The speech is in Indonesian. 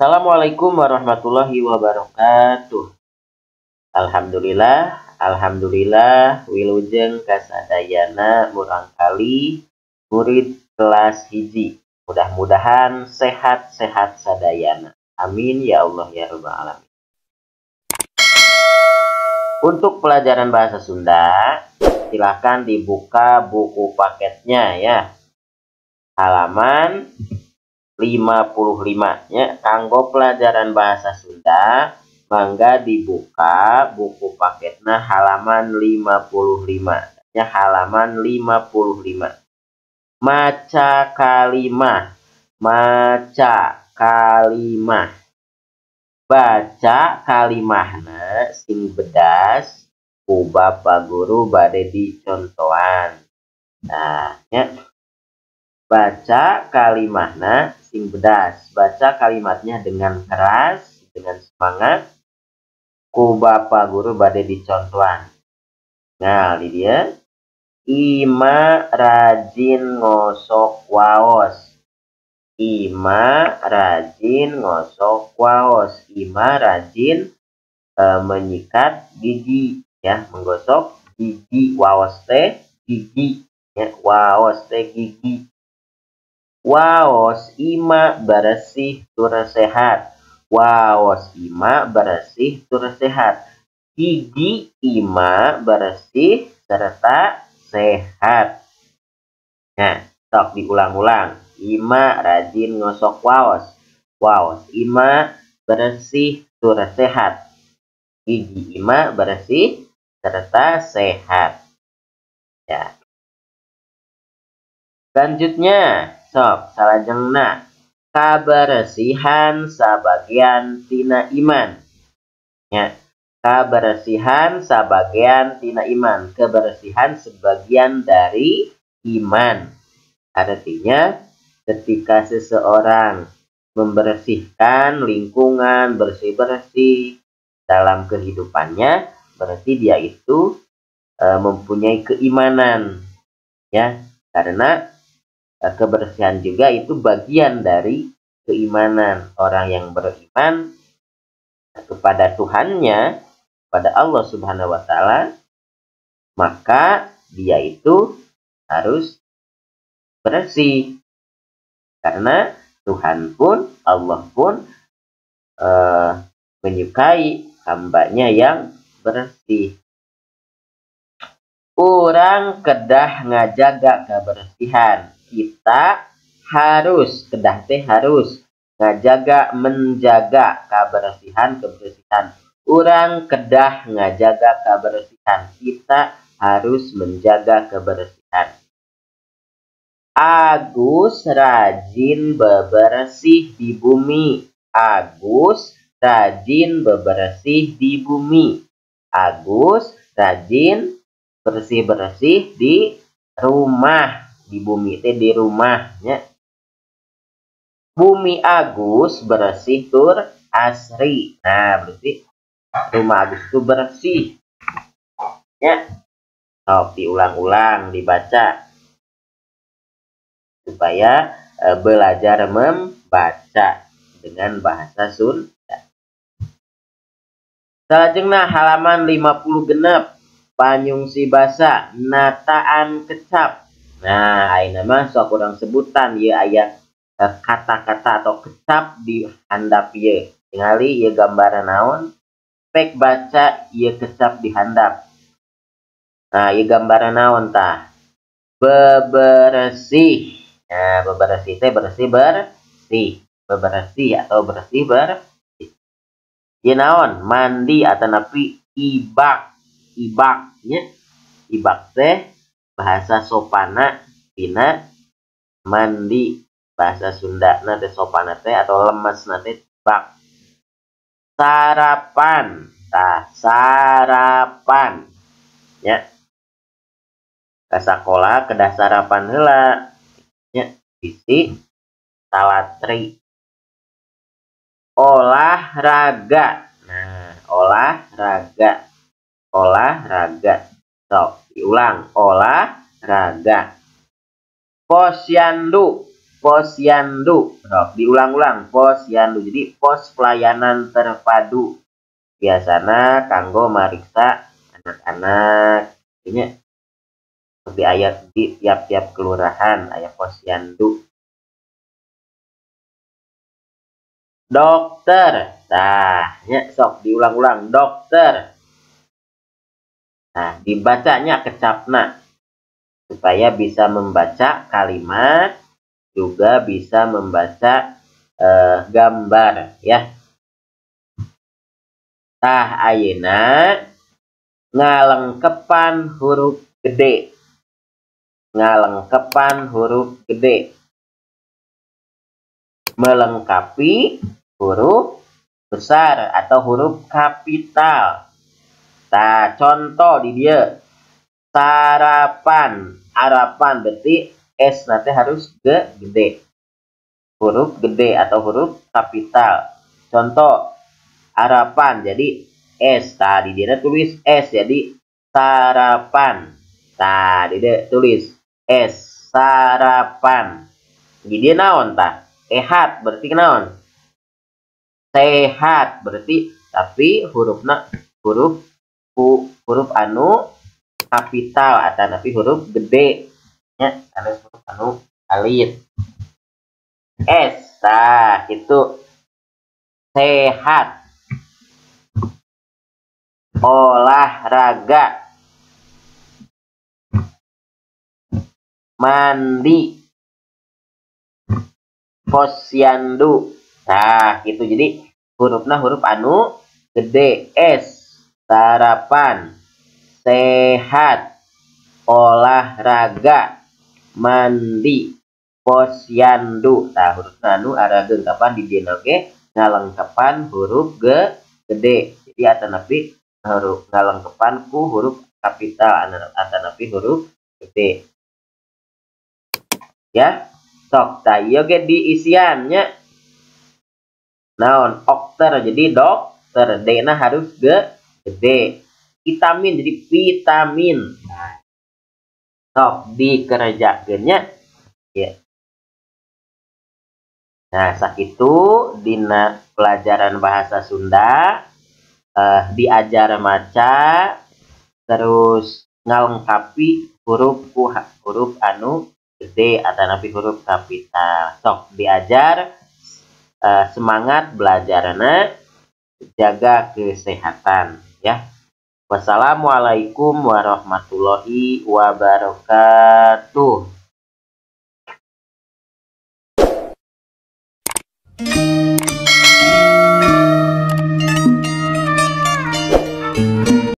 Assalamualaikum warahmatullahi wabarakatuh. Alhamdulillah, wilujeng kasadayana murangkali murid kelas hiji. Mudah-mudahan sehat-sehat sadayana. Amin ya Allah ya rabbal alamin. Untuk pelajaran bahasa Sunda, silahkan dibuka buku paketnya ya. Halaman 55 nya kanggo pelajaran bahasa Sunda mangga dibuka buku paketnya halaman 55 nya halaman 55 maca kalimah baca kalimahna sing bedas ku Bapak Guru bade dicontohan. Nah nya baca kalimahna sing bedas, baca kalimatnya dengan keras, dengan semangat, ku Bapak Guru bade dicontohan. Nah, di dia Ima rajin ngosok waos. Ima rajin ngosok waos. Ima rajin menyikat gigi ya, menggosok gigi. Waos teh gigi ya, waos teh gigi. Waos ima bersih tur sehat. Waos ima bersih tur sehat. Gigi ima bersih serta sehat. Nah, sok diulang-ulang. Ima rajin ngosok waos. Waos ima bersih tur sehat. Gigi ima bersih serta sehat. Ya. Selanjutnya, sok salajengna kabersihan sabagian tina iman. Ya, kabersihan sabagian tina iman. Kebersihan sebagian dari iman. Artinya, ketika seseorang membersihkan lingkungan, bersih-bersih dalam kehidupannya, berarti dia itu mempunyai keimanan. Ya, karena kebersihan juga itu bagian dari keimanan. Orang yang beriman kepada Tuhannya, pada Allah Subhanahu wa Ta'ala, maka dia itu harus bersih. Karena Tuhan pun, Allah pun menyukai hambanya yang bersih. Orang kedah ngajaga kebersihan. Kita harus, kedah teh harus ngajaga, menjaga kebersihan. Orang kedah ngajaga kebersihan. Kita harus menjaga kebersihan. Agus rajin bebersih di bumi. Agus rajin bebersih di bumi. Agus rajin bersih-bersih di rumah. Di bumi teh di rumahnya. Bumi Agus bersih tur asri. Nah, berarti rumah Agus itu bersih. Ya. Sok diulang-ulang, dibaca. Supaya belajar membaca dengan bahasa Sunda. Salajengna halaman 50 genep. Panyungsi basa nataan kecap. Nah, ayeuna mah sok urang sebutan ieu aya kata-kata atau kecap di handap ieu. Tingali ieu gambaran naon? Pek baca ieu kecap di handap. Nah, ieu gambaran naon tah? Bebersih. Nah, bebersih teh bersih. Bebersih atau bersih bersih. Ieu naon? Mandi atau napi ibak. Ibaknya ibak teh bahasa sopana tina mandi. Bahasa Sundana teh sopana teh atau lemesna teh ibak. Sarapan. Tah, sarapan. Ya. Ka sakola kedah sarapan heula. Ya, bisi salatri. Olahraga. Nah, olahraga. Olahraga. Sok, diulang. Olahraga. Posyandu. posyandu. Diulang-ulang, posyandu. Jadi pos pelayanan terpadu. Biasanya kanggo mariksa anak-anak. Ini di ayat di tiap-tiap kelurahan ayat posyandu. Dokter. Nah, sok diulang-ulang, dokter. Nah, dibacanya kecapna supaya bisa membaca kalimat, juga bisa membaca gambar ya. Tah ayeuna ngalengkepan huruf gede. Ngalengkepan huruf gede. Melengkapi huruf besar atau huruf kapital. Nah, contoh di dia sarapan. Harapan berarti S nanti harus gede. Huruf gede atau huruf kapital. Contoh harapan jadi S. Tadi dia tulis S jadi sarapan. Tadi dia tulis S sarapan. Jadi dia naon tah? Sehat berarti naon? Sehat berarti tapi hurufna huruf anu kapital atau tapi huruf gede ya, karena huruf anu alit. S. Nah, itu sehat. Olahraga. Mandi. Posyandu. Nah, gitu. Jadi hurufnya huruf anu gede. S. Sarapan. Sehat. Olahraga. Mandi. Posyandu. Nah, huruf anu ada genggapan di dina oke ngalengkepan huruf gede. Jadi atanapi huruf ngalengkepan ku huruf kapital atanapi huruf gede. Ya. Sok ta ieu ge diisiannya naon okter jadi dokter D-na harus gede. Vitamin jadi vitamin. Nah, sok dikerjakeunnya ya. Nah, sakitu dina pelajaran bahasa Sunda diajar maca terus ngalengkapi huruf anu gede atau napi huruf kapital. Sok diajar semangat belajarna, jaga kesehatan ya. Wassalamualaikum warahmatullahi wabarakatuh.